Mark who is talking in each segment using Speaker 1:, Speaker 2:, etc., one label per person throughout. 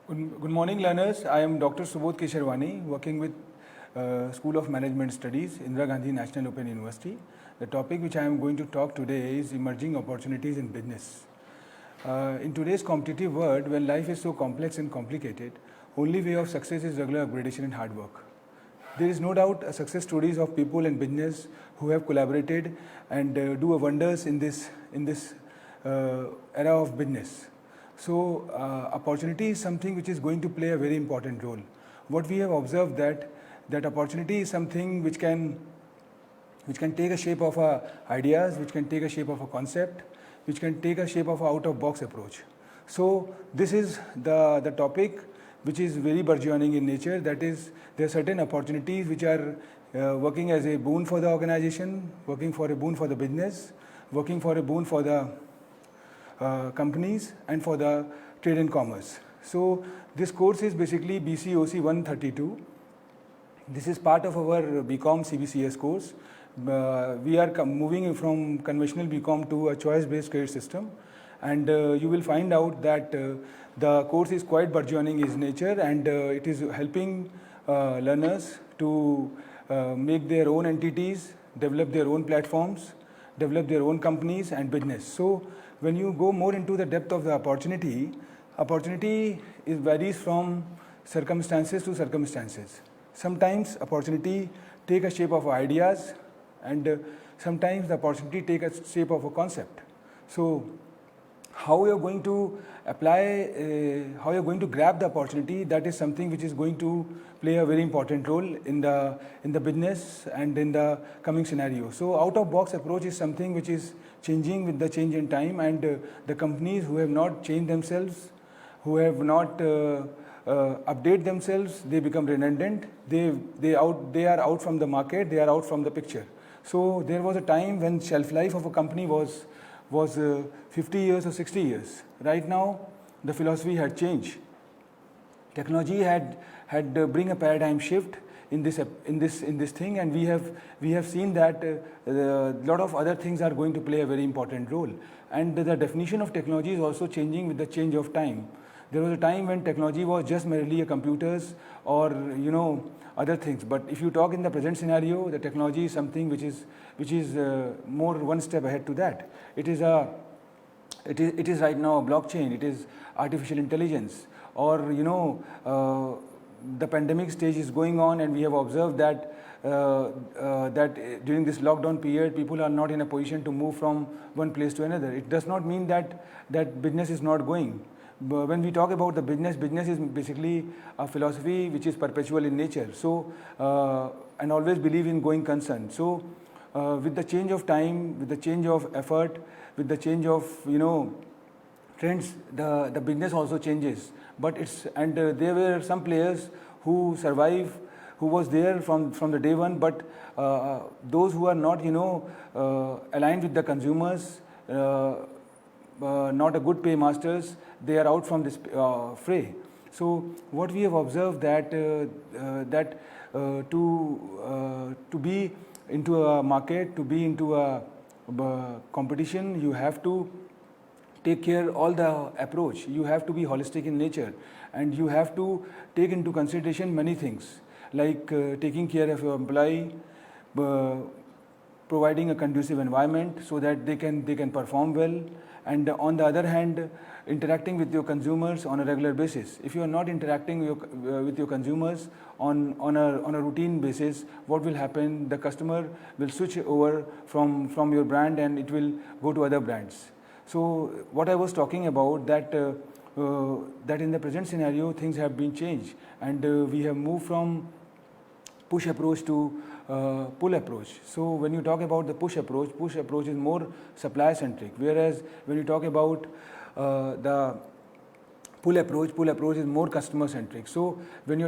Speaker 1: Good morning, learners. I am Dr. Subodh Kesharwani, working with School of Management Studies, Indira Gandhi National Open University. The topic which I am going to talk today is emerging opportunities in business. In today's competitive world, when life is so complex and complicated, only way of success is regular upgradation and hard work. There is no doubt success stories of people in business who have collaborated and do wonders in this era of business. So opportunity is something which is going to play a very important role. What we have observed that opportunity is something which can take a shape of ideas, which can take a shape of a concept, which can take a shape of an out-of-box approach. So this is the topic which is very burgeoning in nature. That is, there are certain opportunities which are working as a boon for the organization, working for a boon for the business, working for a boon for the companies and for the trade and commerce. So this course is basically BCOC-132. This is part of our BCom CBCS course. We are moving from conventional BCom to a choice-based credit system, and you will find out that the course is quite burgeoning in nature, and it is helping learners to make their own entities, develop their own platforms, develop their own companies and business. So when you go more into the depth of the opportunity varies from circumstances to circumstances. Sometimes opportunity take a shape of ideas, and sometimes the opportunity take a shape of a concept. So how you're going to apply, how you're going to grab the opportunity, that is something which is going to play a very important role in the business and in the coming scenario. So out-of-box approach is something which is changing with the change in time, and the companies who have not changed themselves, who have not update themselves, they become redundant. They are out from the market. They are out from the picture. So there was a time when shelf life of a company was 50 years or 60 years. Right now, the philosophy had changed. Technology had bring a paradigm shift in this thing, and we have seen that a lot of other things are going to play a very important role. And the definition of technology is also changing with the change of time. There was a time when technology was just merely a computers or other things. But if you talk in the present scenario, the technology is something which is more one step ahead to that. It is right now a blockchain. It is artificial intelligence, or the pandemic stage is going on, and we have observed that during this lockdown period, people are not in a position to move from one place to another. It does not mean that business is not going. But when we talk about the business is basically a philosophy which is perpetual in nature. So and always believe in going concern. So with the change of time, with the change of effort, with the change of trends, the business also changes. But there were some players who survive, who was there from the day one. But those who are not aligned with the consumers, not a good paymasters, they are out from this fray. So what we have observed that to be into a market, to be into a competition, you have to take care all the approach. You have to be holistic in nature, and you have to take into consideration many things, like taking care of your employee, providing a conducive environment so that they can perform well, and on the other hand, interacting with your consumers on a regular basis. If you are not interacting with your consumers on a routine basis, what will happen? The customer will switch over from your brand, and it will go to other brands. So what I was talking about, that in the present scenario things have been changed, and we have moved from push approach to pull approach. So when you talk about the push approach is more supply centric, whereas when you talk about the pull approach is more customer centric. So when you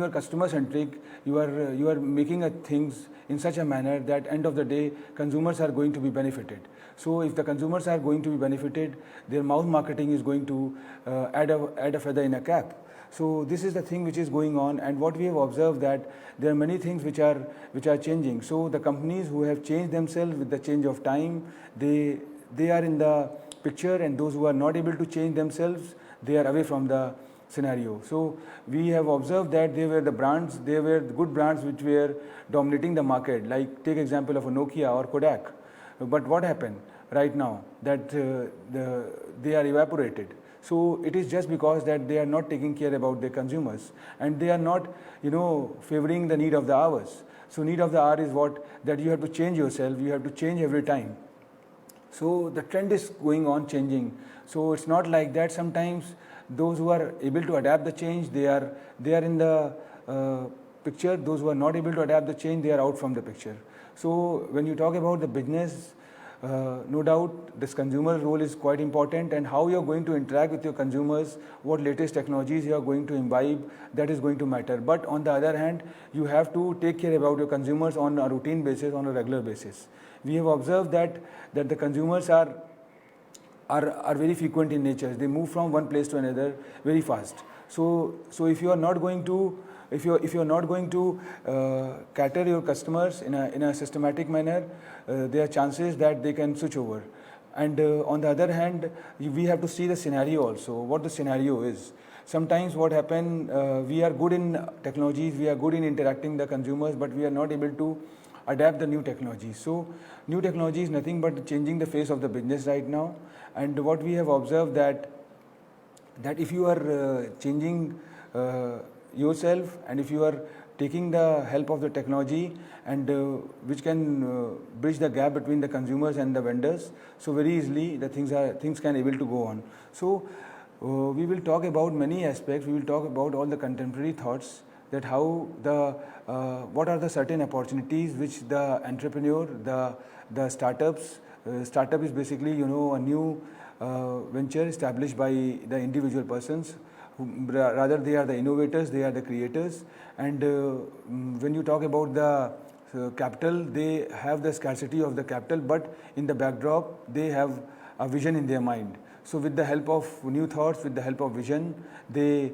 Speaker 1: are customer centric, you are making things in such a manner that end of the day consumers are going to be benefited. So if the consumers are going to be benefited, their mouth marketing is going to add a feather in a cap. So this is the thing which is going on, and what we have observed that there are many things which are changing. So the companies who have changed themselves with the change of time, they are in the picture, and those who are not able to change themselves, they are away from the scenario. So we have observed that they were the brands, they were the good brands which were dominating the market, like take example of a Nokia or Kodak. But what happened right now that they are evaporated. So it is just because that they are not taking care about their consumers, and they are not, favoring the need of the hours. So need of the hour is what, that you have to change yourself, you have to change every time. So the trend is going on changing. So it's not like that. Sometimes those who are able to adapt the change, they are in the picture. Those who are not able to adapt the change, they are out from the picture. So when you talk about the business, no doubt this consumer role is quite important, and how you are going to interact with your consumers, what latest technologies you are going to imbibe, that is going to matter. But on the other hand, you have to take care about your consumers on a routine basis, on a regular basis. We have observed that the consumers are very frequent in nature. They move from one place to another very fast. So if you are not going to cater your customers in a systematic manner, there are chances that they can switch over. And on the other hand, we have to see the scenario also, what the scenario is. Sometimes what happen, we are good in technologies, we are good in interacting the consumers, but we are not able to adapt the new technologies. So new technology is nothing but changing the face of the business right now. And what we have observed that if you are changing yourself, and if you are taking the help of the technology, and which can bridge the gap between the consumers and the vendors, so very easily the things can able to go on. So we will talk about many aspects. We will talk about all the contemporary thoughts, that how what are the certain opportunities which the entrepreneur, the startups, startup is basically a new venture established by the individual persons. Rather, they are the innovators, they are the creators. And when you talk about the capital, they have the scarcity of the capital, but in the backdrop, they have a vision in their mind. So with the help of new thoughts, with the help of vision, they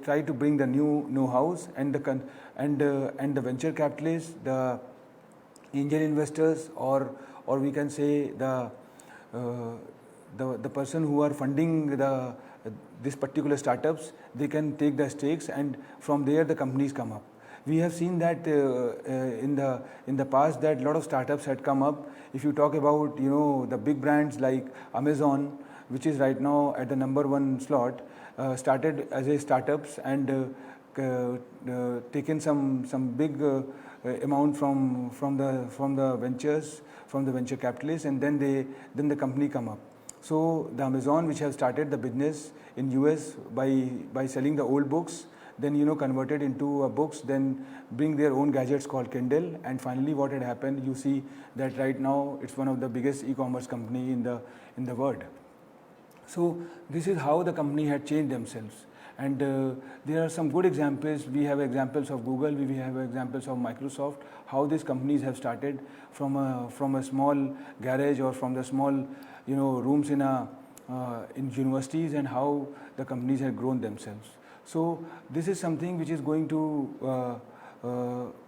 Speaker 1: try to bring the new know-hows, and the venture capitalists, the angel investors, or we can say the person who are funding this particular startups, they can take the stakes, and from there the companies come up. We have seen that in the past that a lot of startups had come up. If you talk about the big brands like Amazon, which is right now at the #1 slot, started as a startups, and taken some big amount from the ventures, from the venture capitalists, and then the company come up. So the Amazon, which have started the business in US by selling the old books, then converted into books, then bring their own gadgets called Kindle, and finally what had happened, you see that right now it's one of the biggest e-commerce company in the world. So this is how the company had changed themselves. And there are some good examples. We have examples of Google, we have examples of Microsoft, how these companies have started from a small garage, or from the small rooms in universities, and how the companies have grown themselves. So this is something which is going to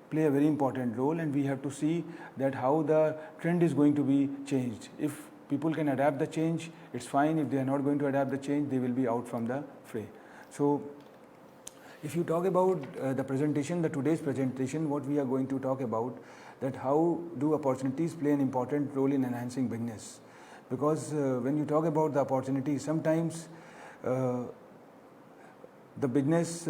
Speaker 1: play a very important role, and we have to see that how the trend is going to be changed. If people can adapt the change, it's fine. If they are not going to adapt the change, they will be out from the fray. So if you talk about the presentation, today's presentation, what we are going to talk about, that how do opportunities play an important role in enhancing business. Because when you talk about the opportunities, sometimes the business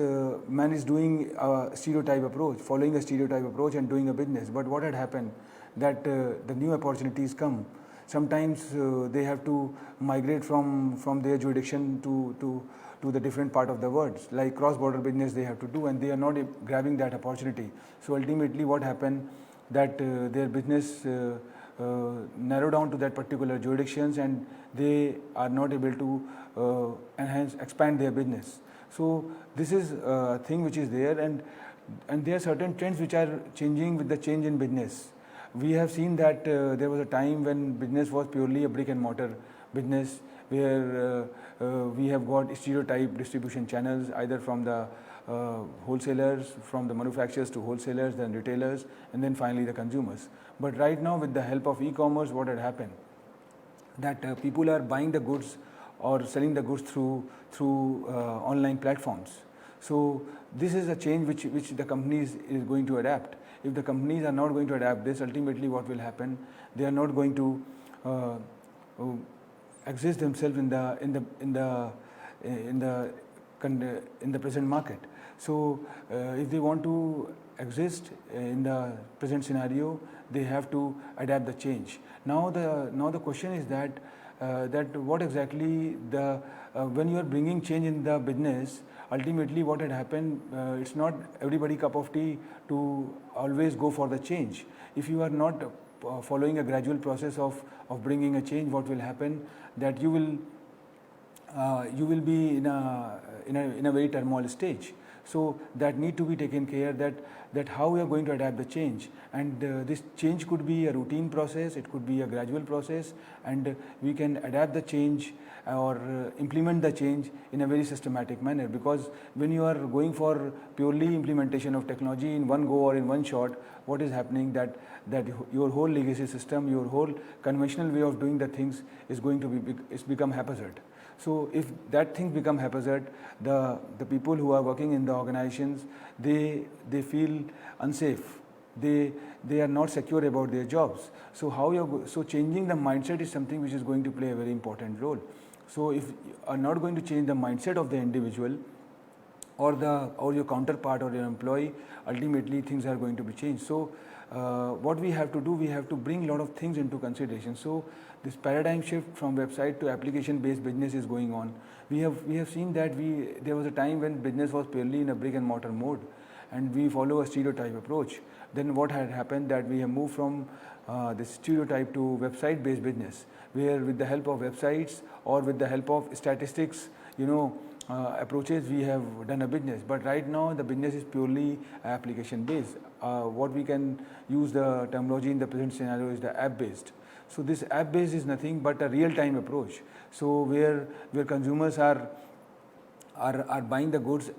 Speaker 1: man is doing a stereotype approach, following a stereotype approach and doing a business. But what had happened, that the new opportunities come. Sometimes they have to migrate from their jurisdiction to the different part of the world, like cross-border business they have to do, and they are not grabbing that opportunity. So ultimately what happened, that their business narrow down to that particular jurisdictions, and they are not able to expand their business. So this is a thing which is there, and there are certain trends which are changing with the change in business. We have seen that there was a time when business was purely a brick and mortar business, where we have got stereotype distribution channels, either from the wholesalers, from the manufacturers to wholesalers, then retailers, and then finally the consumers. But right now, with the help of e-commerce, what had happened, that people are buying the goods or selling the goods through online platforms. So this is a change which the companies is going to adapt. If the companies are not going to adapt this, ultimately what will happen? They are not going to exist themselves in the present market. So if they want to exist in the present scenario, they have to adapt the change. Now the question is that what exactly when you are bringing change in the business, ultimately what had happened, it's not everybody cup of tea to always go for the change. If you are not following a gradual process of bringing a change, what will happen? That you will be in a very turmoil stage. So that need to be taken care, that how we are going to adapt the change, and this change could be a routine process, it could be a gradual process, and we can adapt the change or implement the change in a very systematic manner. Because when you are going for purely implementation of technology in one go or in one shot, what is happening that your whole legacy system, your whole conventional way of doing the things is going to become haphazard. So if that thing become haphazard, the people who are working in the organizations, they feel unsafe. They are not secure about their jobs. So so changing the mindset is something which is going to play a very important role. So if you are not going to change the mindset of the individual or your counterpart or your employee, ultimately things are going to be changed. So what we have to do, we have to bring a lot of things into consideration. So this paradigm shift from website to application-based business is going on. We have seen that there was a time when business was purely in a brick and mortar mode, and we follow a stereotype approach. Then what had happened, that we have moved from this stereotype to website-based business, where with the help of websites or with the help of statistics, approaches, we have done a business. But right now the business is purely application based. What we can use the terminology in the present scenario is the app based. So this app based is nothing but a real time approach. So where consumers are buying the goods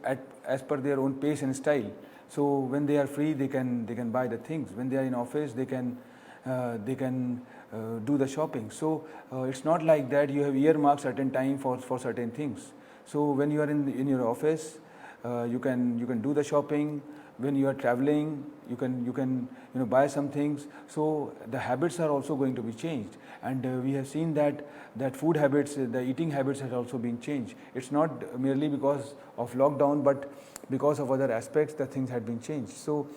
Speaker 1: as per their own pace and style. So when they are free, they can buy the things. When they are in office, they can do the shopping. So it's not like that you have earmarked certain time for certain things. So when you are in your office, you can do the shopping. When you are traveling, you can buy some things. So the habits are also going to be changed, and we have seen that food habits, the eating habits has also been changed. It's not merely because of lockdown, but because of other aspects, the things had been changed. So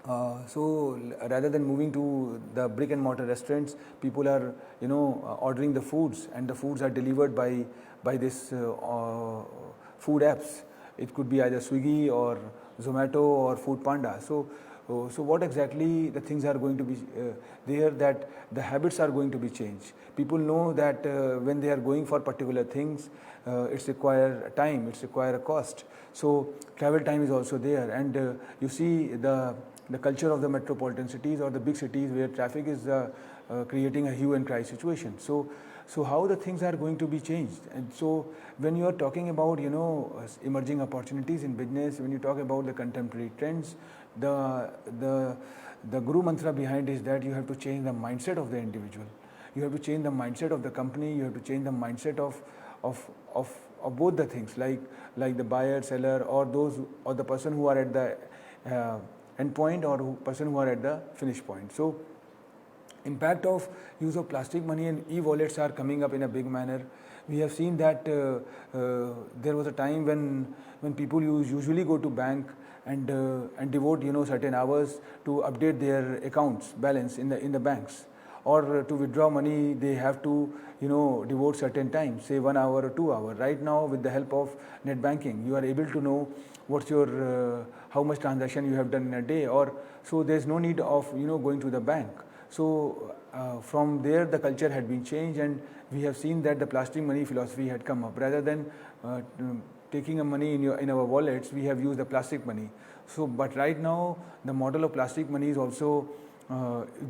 Speaker 1: rather than moving to the brick and mortar restaurants, people are ordering the foods, and the foods are delivered by this food apps. It could be either Swiggy or Zomato or Food Panda. So what exactly the things are going to be there, that the habits are going to be changed. People know that when they are going for particular things, it's require time, it's require a cost. So travel time is also there, and you see the culture of the metropolitan cities or the big cities where traffic is creating a hue and cry situation. So how the things are going to be changed. And so when you are talking about emerging opportunities in business, when you talk about the contemporary trends, the guru mantra behind is that you have to change the mindset of the individual. You have to change the mindset of the company. You have to change the mindset of both the things, like the buyer, seller, or the person who are at the end point, or person who are at the finish point. So impact of use of plastic money and e-wallets are coming up in a big manner. We have seen that there was a time when people usually go to bank and devote certain hours to update their accounts balance in the banks, or to withdraw money they have to devote certain time, say 1 hour or 2 hours. Right now, with the help of net banking, you are able to know what's your how much transaction you have done in a day, or so there's no need of going to the bank. So from there the culture had been changed, and we have seen that the plastic money philosophy had come up. Rather than taking a money in our wallets, we have used the plastic money. So but right now the model of plastic money is also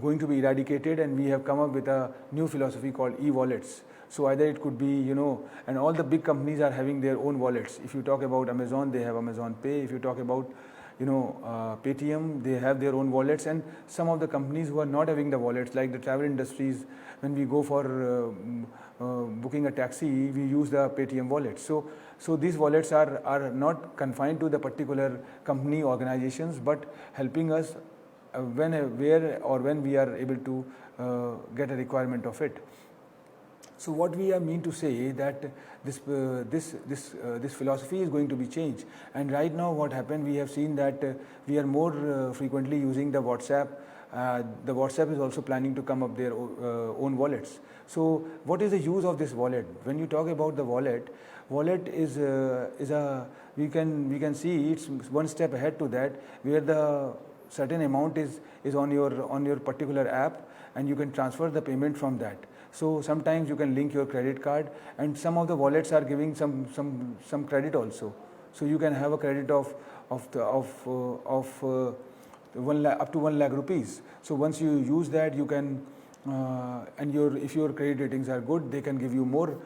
Speaker 1: going to be eradicated, and we have come up with a new philosophy called e-wallets. So either it could be and all the big companies are having their own wallets. If you talk about Amazon, they have Amazon Pay. If you talk about Paytm, they have their own wallets, and some of the companies who are not having the wallets, like the travel industries, when we go for booking a taxi, we use the Paytm wallet. So these wallets are not confined to the particular company organizations, but helping us where or when we are able to get a requirement of it. So what we mean to say that this philosophy is going to be changed. And right now what happened, we have seen that we are more frequently using the WhatsApp. The WhatsApp is also planning to come up their own wallets. So what is the use of this wallet? When you talk about the wallet is a we can see it's one step ahead to that, where the certain amount is on your particular app, and you can transfer the payment from that. So sometimes you can link your credit card, and some of the wallets are giving some credit also. So you can have a credit of 1 lakh, up to 1 lakh rupees. So once you use that, you can and if your credit ratings are good, they can give you more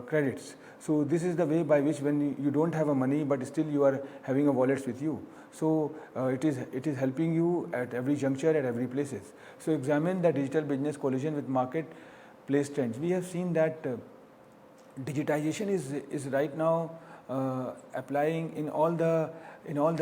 Speaker 1: credits. So this is the way by which, when you don't have a money, but still you are having a wallet with you. So it is helping you at every juncture, at every places. So examine the digital business collision with marketplace trends. We have seen that digitization is right now applying in all the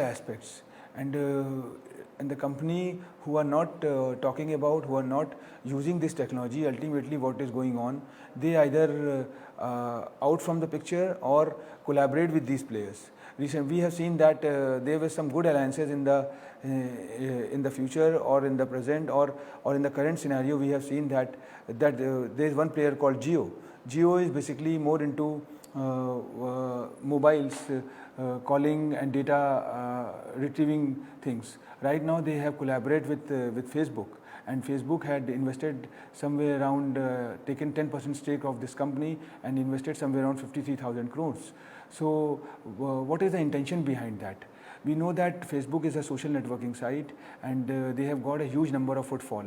Speaker 1: aspects, and the company who are not talking about, who are not using this technology, ultimately what is going on, they either out from the picture or collaborate with these players. Recently, we have seen that there were some good alliances in the future, or in the present, or in the current scenario. We have seen that there is one player called Jio. Jio is basically more into mobiles, calling and data retrieving things. Right now they have collaborated with Facebook, and Facebook had invested somewhere around taken 10% stake of this company and invested somewhere around 53,000 crores. So what is the intention behind that? We know that Facebook is a social networking site, and they have got a huge number of footfall,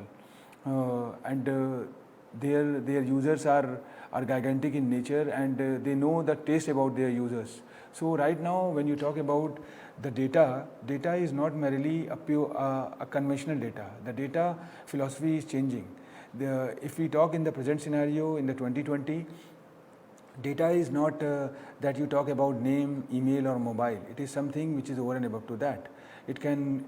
Speaker 1: and their users are gigantic in nature, and they know the taste about their users. So right now when you talk about the data is not merely a conventional data. The data philosophy is changing. If we talk in the present scenario, in the 2020, data is not that you talk about name, email or mobile. It is something which is over and above to that. It can,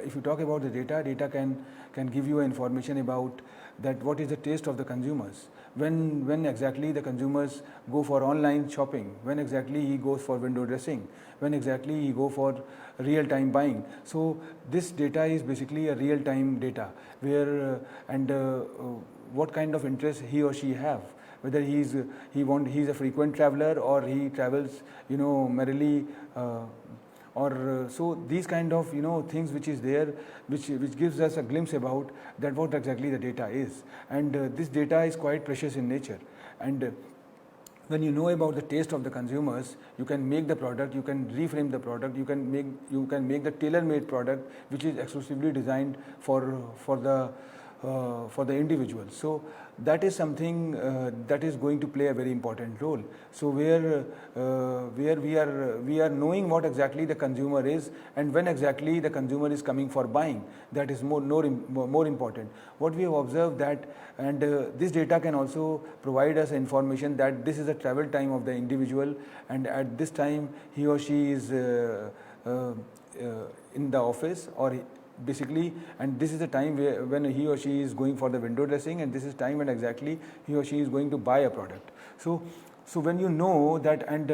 Speaker 1: if you talk about the data can give you information about that what is the taste of the consumers. When exactly the consumers go for online shopping, when exactly he goes for window dressing, when exactly he go for real-time buying. So this data is basically a real-time data, where what kind of interest he or she have, whether he's a frequent traveler, or he travels merrily, so these kind of things which is there, which gives us a glimpse about that what exactly the data is. And this data is quite precious in nature, and when you know about the taste of the consumers, you can make the product, you can reframe the product, you can make the tailor-made product which is exclusively designed for the individual. So that is something that is going to play a very important role. So where we are knowing what exactly the consumer is, and when exactly the consumer is coming for buying, that is more important. What we have observed that, and this data can also provide us information that this is the travel time of the individual, and at this time he or she is in the office, or basically, and this is the time when he or she is going for the window dressing, and this is time when exactly he or she is going to buy a product. So when you know that, and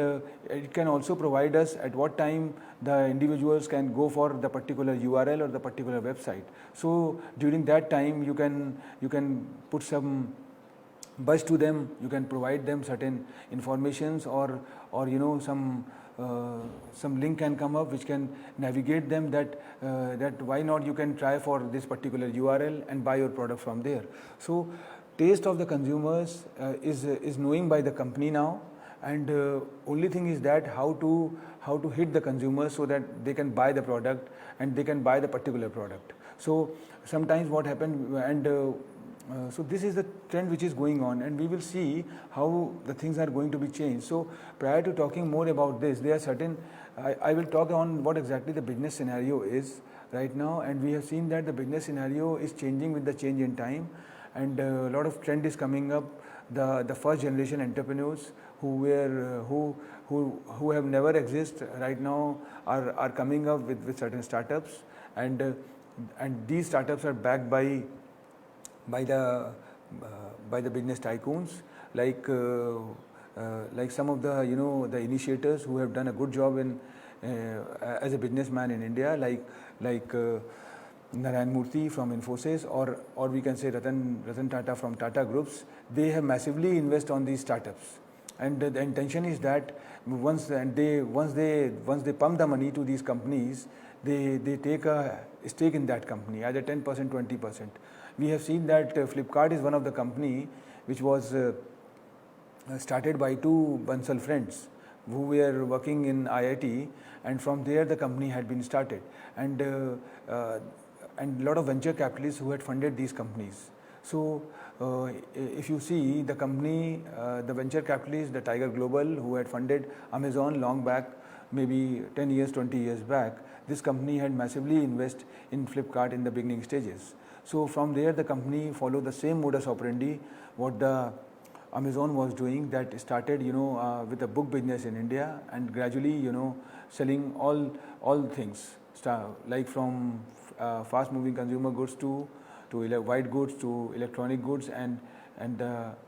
Speaker 1: it can also provide us at what time the individuals can go for the particular URL or the particular website. So during that time you can put some buzz to them, you can provide them certain informations, or some link can come up which can navigate them that why not you can try for this particular URL and buy your product from there. So taste of the consumers is knowing by the company now, and only thing is that how to hit the consumers so that they can buy the product and they can buy the particular product. So sometimes what happened, and So this is the trend which is going on, and we will see how the things are going to be changed. So prior to talking more about this, there are certain, I will talk on what exactly the business scenario is right now, and we have seen that the business scenario is changing with the change in time, and a lot of trend is coming up. The first generation entrepreneurs who have never existed right now are coming up with certain startups, and these startups are backed by the business tycoons, like some of the the initiators who have done a good job in as a businessman in India, like Narayan Murthy from Infosys, or we can say Ratan Tata from Tata Groups. They have massively invested on these startups, and the intention is that once they pump the money to these companies, they take a stake in that company, either 10%, 20%. We have seen that Flipkart is one of the company which was started by two Bansal friends who were working in IIT, and from there the company had been started, and a lot of venture capitalists who had funded these companies. So if you see the company, the venture capitalists, the Tiger Global, who had funded Amazon long back, maybe 10 years, 20 years back, this company had massively invested in Flipkart in the beginning stages. So from there the company followed the same modus operandi what the Amazon was doing, that started with a book business in India, and gradually selling all things, like from fast moving consumer goods to white goods to electronic goods and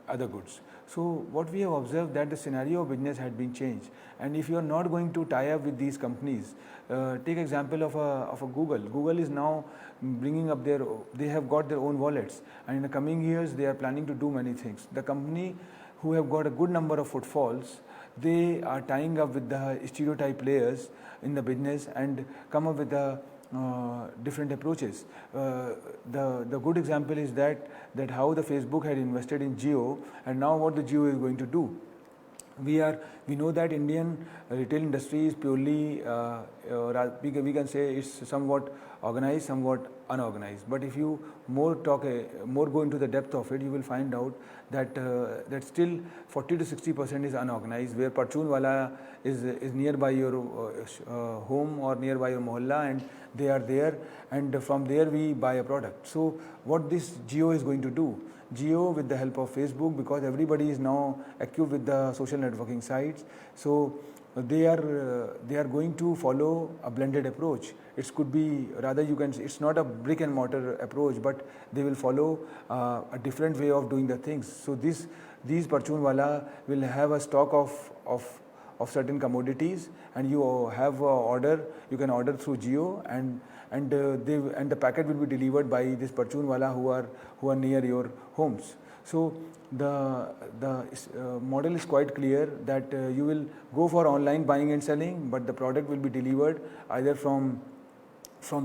Speaker 1: other goods. So what we have observed, that the scenario of business had been changed, and if you are not going to tie up with these companies, take example of a Google. Google is now bringing up they have got their own wallets, and in the coming years they are planning to do many things. The company who have got a good number of footfalls, they are tying up with the stereotype players in the business and come up with the different approaches. The good example is that how the Facebook had invested in Jio, and now what the Jio is going to do. We know that Indian retail industry is purely we can say it's somewhat organized, somewhat unorganized. But if you more go into the depth of it, you will find out that still 40 to 60% is unorganized, where Parchun wala is nearby your home or nearby your mohalla, and they are there, and from there we buy a product. So what this Jio is going to do? Jio, with the help of Facebook, because everybody is now equipped with the social networking sites, so they are going to follow a blended approach. It could be, rather you can say, it's not a brick and mortar approach, but they will follow a different way of doing the things. So these Parchunwala will have a stock of certain commodities, and you have a order. You can order through Jio, and the packet will be delivered by this Parchunwala who are near your homes. So the model is quite clear, that you will go for online buying and selling, but the product will be delivered either from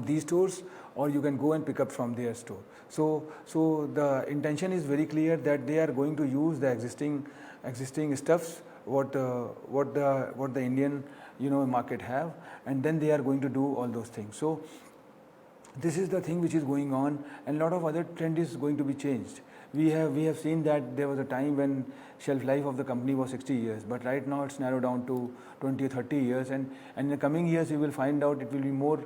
Speaker 1: these stores, or you can go and pick up from their store. So the intention is very clear, that they are going to use the existing stuffs what the Indian market have, and then they are going to do all those things. So this is the thing which is going on, and a lot of other trend is going to be changed. We have seen that there was a time when shelf life of the company was 60 years, but right now it's narrowed down to 20 or 30 years, and in the coming years you will find out it will be more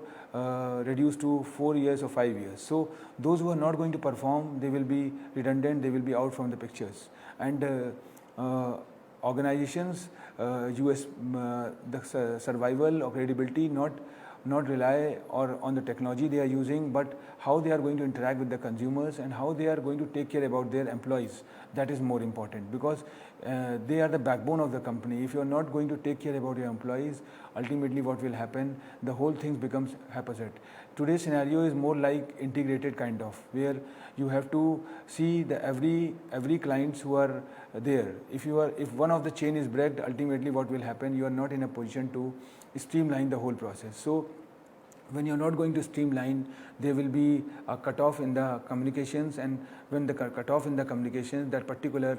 Speaker 1: reduced to 4 years or 5 years. So those who are not going to perform, they will be redundant, they will be out from the pictures. And organizations, the survival or credibility, not rely on the technology they are using, but how they are going to interact with the consumers and how they are going to take care about their employees. That is more important, because they are the backbone of the company. If you are not going to take care about your employees, ultimately what will happen, the whole thing becomes haphazard. Today's scenario is more like integrated kind of, where you have to see the every clients who are there. If one of the chain is breaked, ultimately what will happen, you are not in a position to streamline the whole process. So when you are not going to streamline, there will be a cutoff in the communications, and when the cutoff in the communications, that particular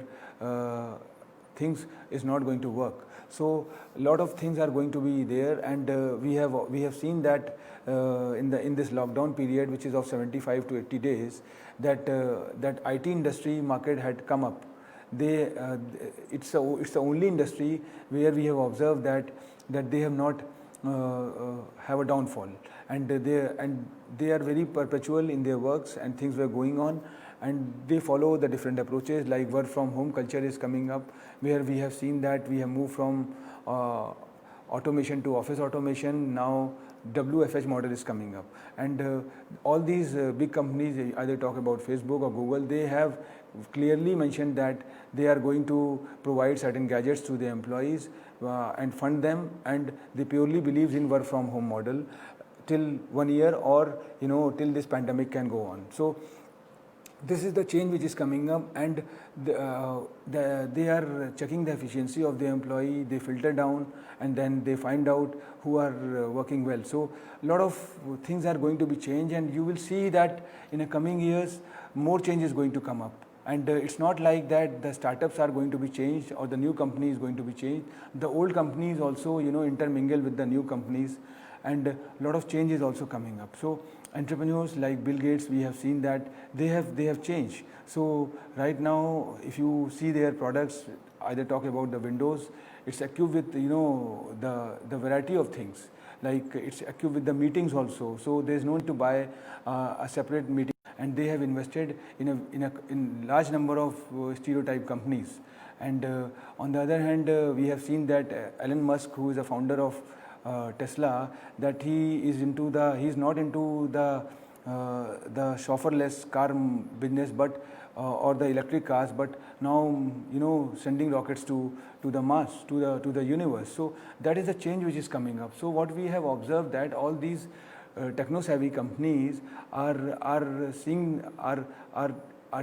Speaker 1: things is not going to work. So a lot of things are going to be there, and we have seen that in this lockdown period, which is of 75 to 80 days, that that IT industry market had come up. It's the only industry where we have observed that they have not have a downfall, and they are very perpetual in their works, and things were going on, and they follow the different approaches, like work from home culture is coming up, where we have seen that we have moved from automation to office automation. Now WFH model is coming up, and all these big companies, either talk about Facebook or Google, they have clearly mentioned that they are going to provide certain gadgets to the employees and fund them, and they purely believes in work from home model till 1 year, or till this pandemic can go on. So this is the change which is coming up, and they are checking the efficiency of the employee. They filter down, and then they find out who are working well. So a lot of things are going to be changed, and you will see that in the coming years more change is going to come up. And it's not like that the startups are going to be changed or the new company is going to be changed. The old companies also intermingle with the new companies, and a lot of change is also coming up. So entrepreneurs like Bill Gates, we have seen that they have changed. So right now, if you see their products, either talk about the Windows, it's equipped with the variety of things. Like it's equipped with the meetings also. So there's no need to buy a separate meeting. And they have invested in large number of stereotype companies. And on the other hand, we have seen that Elon Musk, who is the founder of Tesla, that he's not into the chauffeurless car business, but or the electric cars, but now sending rockets to the Mars, to the universe. So that is a change which is coming up. So what we have observed, that all these techno-savvy companies are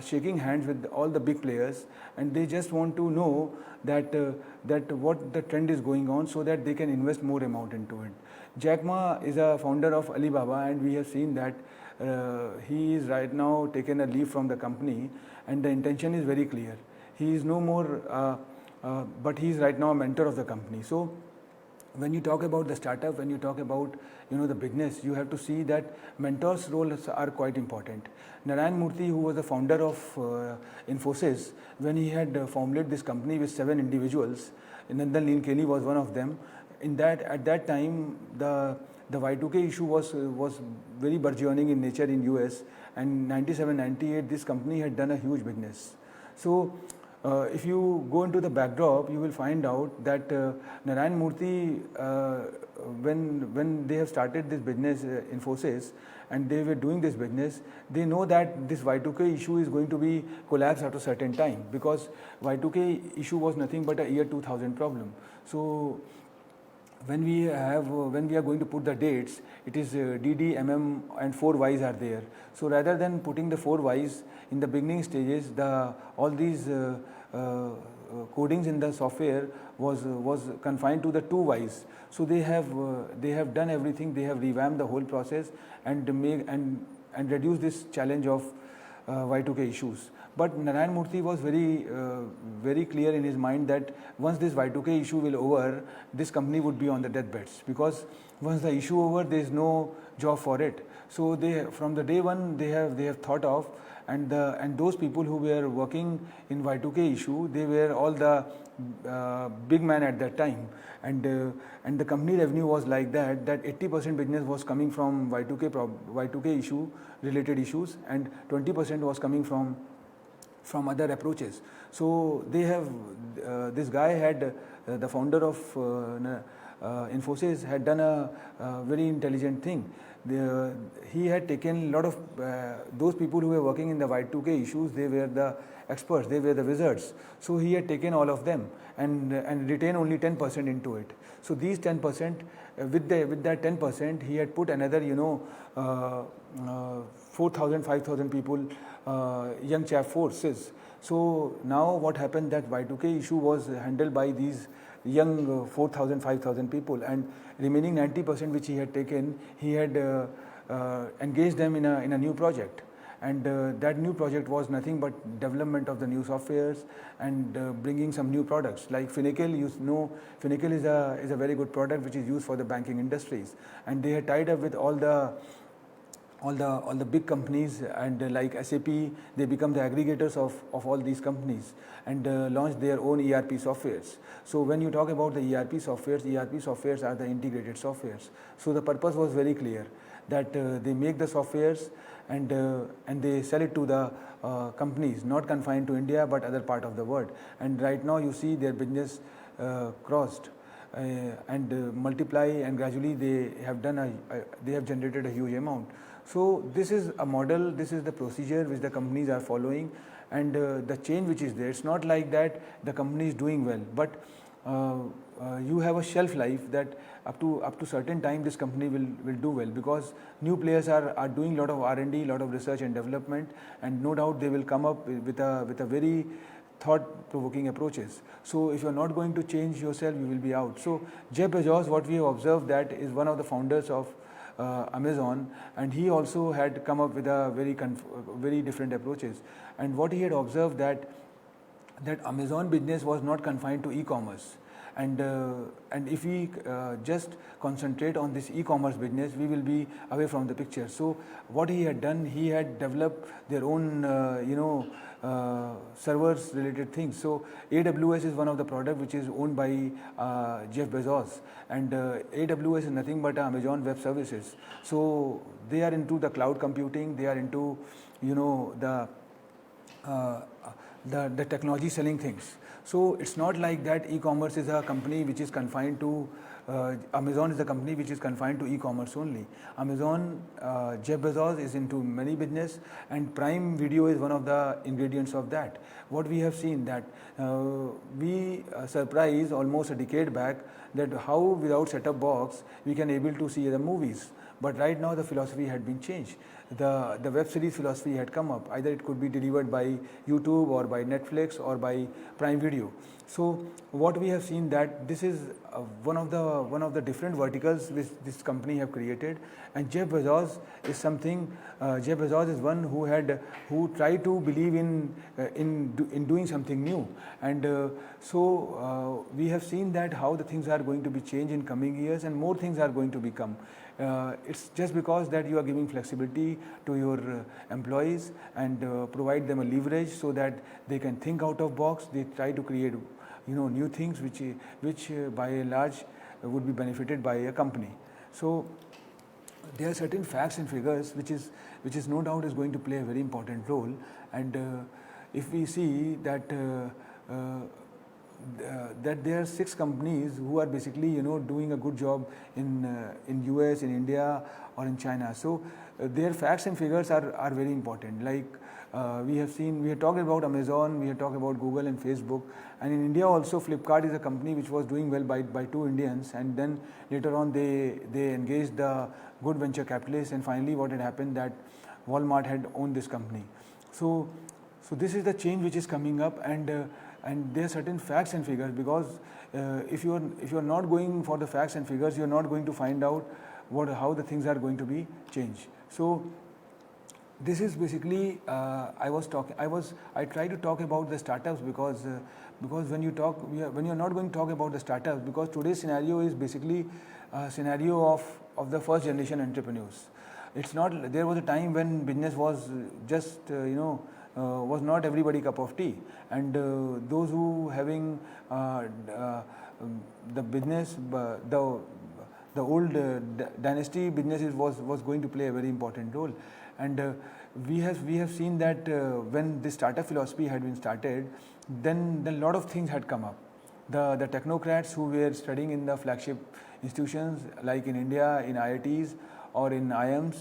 Speaker 1: shaking hands with all the big players, and they just want to know that what the trend is going on, so that they can invest more amount into it. Jack Ma is a founder of Alibaba, and we have seen that he is right now taken a leave from the company, and the intention is very clear. He is no more, but he is right now a mentor of the company. So when you talk about the startup, when you talk about the business, you have to see that mentors' roles are quite important. Narayan Murthy, who was the founder of Infosys, when he had formulated this company with 7 individuals, Nandan Nilekani was one of them. At that time, the Y2K issue was very burgeoning in nature in US, and 97-98 this company had done a huge business. So if you go into the backdrop, you will find out that Narayan Murthy, when they have started this business, Infosys, and they were doing this business, they know that this Y2K issue is going to be collapsed after a certain time, because Y2K issue was nothing but a year 2000 problem. So when we are going to put the dates, it is DD, MM, and 4 Ys are there. So rather than putting the 4 Ys in the beginning stages, all these codings in the software was confined to the 2 Ys. So they have done everything. They have revamped the whole process and reduced this challenge of Y2K issues. But Narayan Murthy was very clear in his mind that once this Y2K issue will over, this company would be on the deathbeds, because once the issue over, there is no job for it. So from the day one they have thought of, and those people who were working in Y2K issue, they were all the big man at that time, and the company revenue was like that 80% business was coming from Y2K issue related issues, and 20% was coming from other approaches. So they have this guy had the founder of Infosys had done a very intelligent thing. He had taken a lot of those people who were working in the Y2K issues. They were the experts, they were the wizards. So he had taken all of them and retained only 10% into it. So these 10%, with that 10%, he had put another 4,000, 5,000 people, young chap forces. So now what happened, that Y2K issue was handled by these young 4,000, 5,000 people, and remaining 90% which he had taken, he had engaged them in a new project. and that new project was nothing but development of the new softwares and bringing some new products like Finacle. You know, Finacle is a very good product which is used for the banking industries, and they had tied up with all the big companies, and like SAP, they become the aggregators of all these companies and launch their own ERP softwares. So when you talk about the ERP softwares are the integrated softwares. So the purpose was very clear that they make the softwares and they sell it to the companies not confined to India but other part of the world. And right now you see their business crossed and multiply, and gradually they have generated a huge amount. So this is a model, this is the procedure which the companies are following, and the change which is there. It's not like that the company is doing well, but you have a shelf life that up to certain time this company will do well, because new players are doing a lot of R&D, lot of research and development, and no doubt they will come up with a very thought-provoking approaches. So if you are not going to change yourself, you will be out. So Jeff Bezos, what we have observed, that is one of the founders of Amazon, and he also had come up with a very different approaches. And what he had observed that Amazon business was not confined to e-commerce, and if we just concentrate on this e-commerce business, we will be away from the picture. So what he had done, he had developed their own servers related things. So AWS is one of the product which is owned by Jeff Bezos, and AWS is nothing but Amazon Web Services. So they are into the cloud computing, they are into the technology selling things. So it's not like that e-commerce is a company which is confined to Amazon is a company which is confined to e-commerce only. Amazon, Jeff Bezos is into many business, and Prime Video is one of the ingredients of that. What we have seen that we surprised almost a decade back that how without set-top box we can able to see the movies. But right now the philosophy had been changed. The web series philosophy had come up. Either it could be delivered by YouTube or by Netflix or by Prime Video. So what we have seen that this is one of the different verticals which this company have created. And Jeff Bezos is something. Jeff Bezos is one who tried to believe in doing something new. And so we have seen that how the things are going to be changed in coming years, and more things are going to become. It's just because that you are giving flexibility to your employees and provide them a leverage so that they can think out of box. They try to create new things which by and large would be benefited by a company. So there are certain facts and figures which is no doubt is going to play a very important role. And if we see that that there are 6 companies who are basically doing a good job in US, in India or in China. So their facts and figures are very important. Like we have talked about Amazon, we have talked about Google and Facebook, and in India also Flipkart is a company which was doing well by 2 Indians, and then later on they engaged the good venture capitalists, and finally what had happened that Walmart had owned this company. So this is the change which is coming up, and there are certain facts and figures, because if you are not going for the facts and figures, you are not going to find out how the things are going to be changed. So this is basically I try to talk about the startups because when you are not going to talk about the startups, because today's scenario is basically a scenario of the first generation entrepreneurs. It's not, there was a time when business was just was not everybody cup of tea, and those who having the business, the old dynasty businesses was going to play a very important role. And we have seen that when this startup philosophy had been started, then a lot of things had come up. The technocrats who were studying in the flagship institutions like in India, in IITs or in IIMs,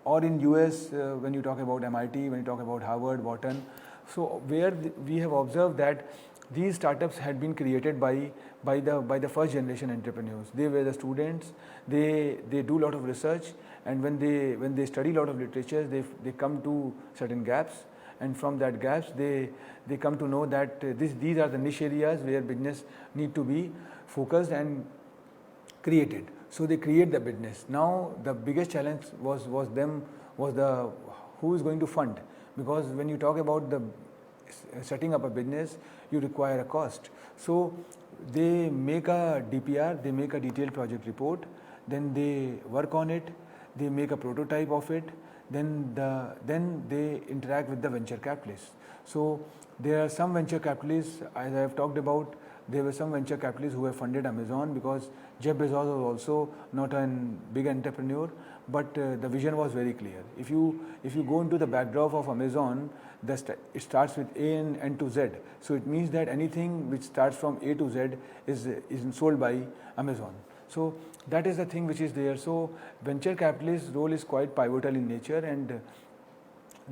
Speaker 1: or in US, when you talk about MIT, when you talk about Harvard, Wharton. So where we have observed that these startups had been created by the first generation entrepreneurs. They were the students, they do a lot of research, and when they study a lot of literature, they come to certain gaps, and from that gaps they come to know that these are the niche areas where business need to be focused and created. So they create the business. Now the biggest challenge was them was the who is going to fund, because when you talk about the setting up a business, you require a cost. So they make a DPR, they make a detailed project report, then they work on it, they make a prototype of it, then they interact with the venture capitalists. So there are some venture capitalists, as I have talked about, there were some venture capitalists who have funded Amazon, because Jeff Bezos was also not a big entrepreneur, but the vision was very clear. If you go into the backdrop of Amazon, it starts with A and to Z. So it means that anything which starts from A to Z is sold by Amazon. So that is the thing which is there. So venture capitalist role is quite pivotal in nature, and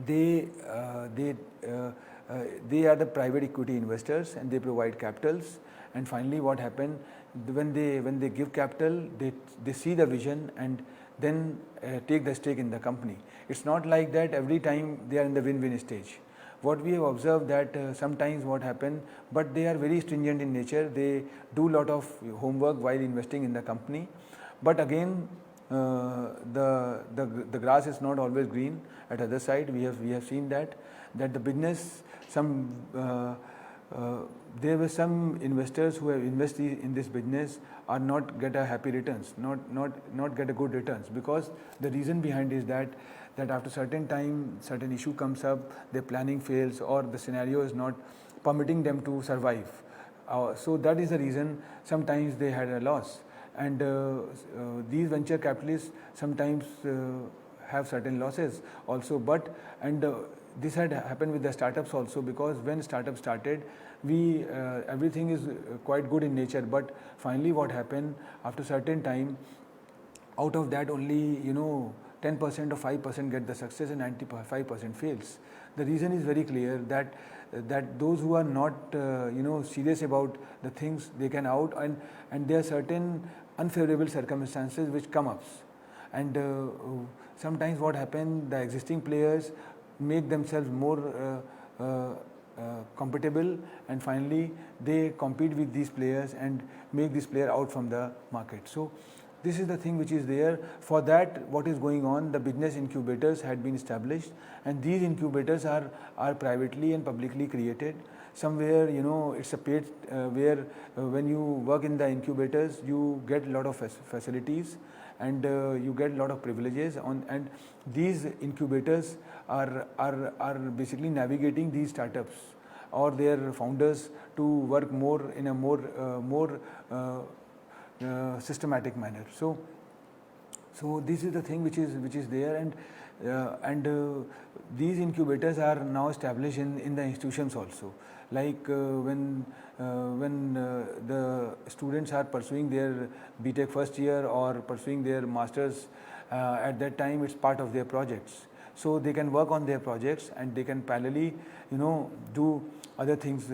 Speaker 1: they are the private equity investors, and they provide capitals. And finally, what happened when they give capital, they see the vision and then take the stake in the company. It's not like that every time they are in the win-win stage. What we have observed that sometimes what happen, but they are very stringent in nature. They do a lot of homework while investing in the company. But again, the grass is not always green at other side. We have seen that the business, there were some investors who have invested in this business are not get a happy returns, not get a good returns, because the reason behind is that after certain time, certain issue comes up, their planning fails, or the scenario is not permitting them to survive. So that is the reason sometimes they had a loss. And these venture capitalists sometimes have certain losses also. But this had happened with the startups also, because when startups started, everything is quite good in nature. But finally, what happened after certain time, out of that only 10% or 5% get the success and 95% fails. The reason is very clear that those who are not serious about the things, they can out, and there are certain unfavorable circumstances which come up, and sometimes what happens, the existing players make themselves more compatible, and finally they compete with these players and make this player out from the market. So this is the thing which is there. For that, what is going on, the business incubators had been established, and these incubators are privately and publicly created. Somewhere, it's a paid where when you work in the incubators, you get a lot of facilities, and you get a lot of privileges and these incubators are basically navigating these startups or their founders to work more in a more systematic manner. So this is the thing which is there, and these incubators are now established in the institutions also. Like when the students are pursuing their BTech first year or pursuing their masters, at that time it's part of their projects. So they can work on their projects and they can parallelly, do other things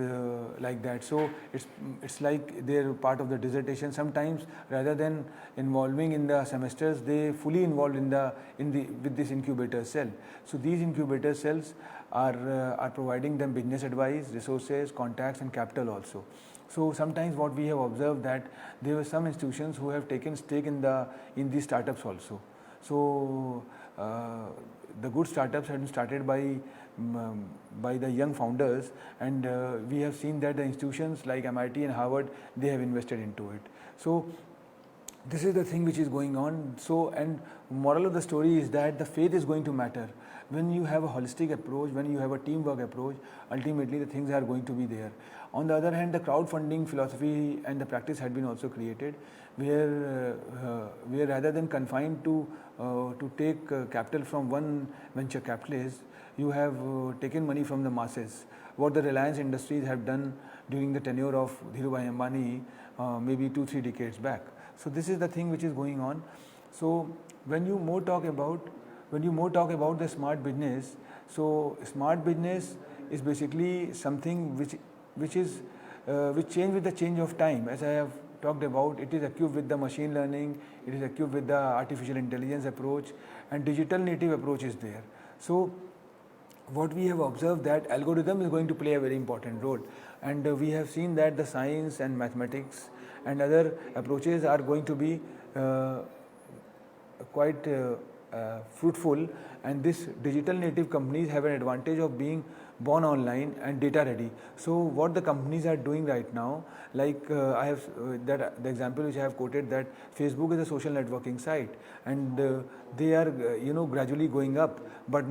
Speaker 1: like that. So it's like they're part of the dissertation. Sometimes rather than involving in the semesters, they fully involved with this incubator cell. So these incubator cells are providing them business advice, resources, contacts, and capital also. So sometimes what we have observed that there were some institutions who have taken stake in these startups also. So the good startups have been started by the young founders, and we have seen that the institutions like MIT and Harvard, they have invested into it. So this is the thing which is going on. So, and moral of the story is that the faith is going to matter. When you have a holistic approach, when you have a teamwork approach, ultimately the things are going to be there. On the other hand, the crowdfunding philosophy and the practice had been also created, where rather than confined to take capital from one venture capitalist, you have taken money from the masses. What the Reliance Industries have done during the tenure of Dhirubhai Ambani, maybe 2-3 decades back. So this is the thing which is going on. So when you more talk about the smart business, so smart business is basically something which change with the change of time. As I have talked about, it is equipped with the machine learning, it is equipped with the artificial intelligence approach, and digital native approach is there. So what we have observed that algorithm is going to play a very important role, and we have seen that the science and mathematics and other approaches are going to be quite fruitful, and this digital native companies have an advantage of being born online and data ready. So what the companies are doing right now, like I have that the example which I have quoted, that Facebook is a social networking site, and they are gradually going up, but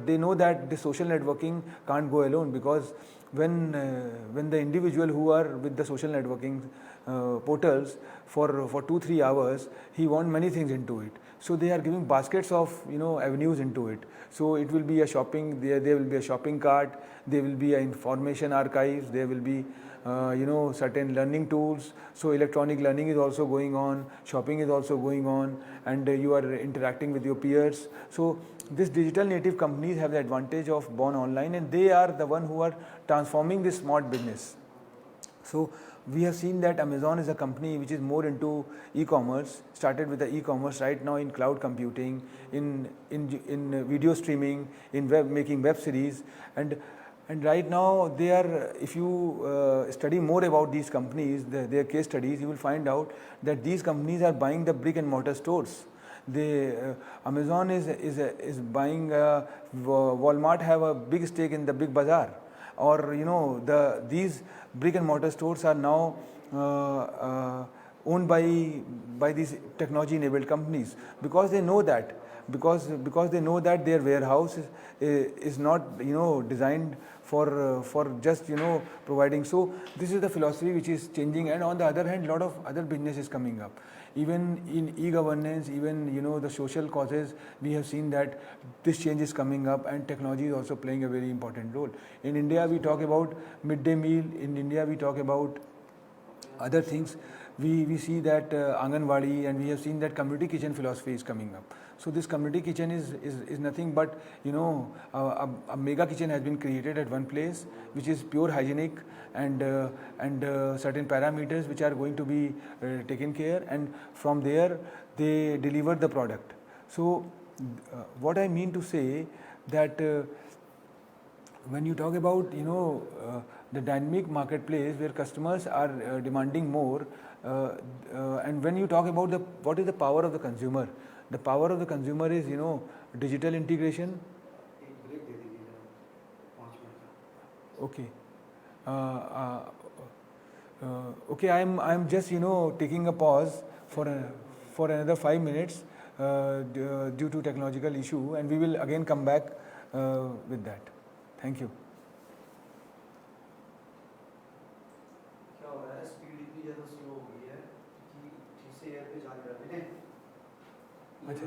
Speaker 1: they know that the social networking can't go alone, because when the individual who are with the social networking portals for 2-3 hours, he wants many things into it. So they are giving baskets of avenues into it. So it will be a shopping, there will be a shopping cart, there will be a information archives, there will be certain learning tools. So electronic learning is also going on, shopping is also going on, and you are interacting with your peers. So these digital native companies have the advantage of born online, and they are the one who are transforming this smart business. So we have seen that Amazon is a company which is more into e-commerce, started with the e-commerce, right now in cloud computing, in video streaming, in making web series, and right now they are, if you study more about these companies, their case studies, you will find out that these companies are buying the brick and mortar stores. Amazon is buying, Walmart have a big stake in the big bazaar, or these brick and mortar stores are now owned by these technology enabled companies, because they know that they know that their warehouse is not designed for just providing. So this is the philosophy which is changing, and on the other hand, a lot of other business is coming up. Even in e-governance, even the social causes, we have seen that this change is coming up, and technology is also playing a very important role. In India, we talk about midday meal. In India, we talk about other things. We see that Anganwadi, and we have seen that community kitchen philosophy is coming up. So this community kitchen is nothing but a mega kitchen has been created at one place, which is pure hygienic, and certain parameters which are going to be taken care, and from there they deliver the product. So what I mean to say that when you talk about the dynamic marketplace where customers are demanding more, and when you talk about what is the power of the consumer, the power of the consumer is digital integration. Okay. Okay, I'm just taking a pause for another 5 minutes due to technological issue, and we will again come back with that. Thank you. अच्छा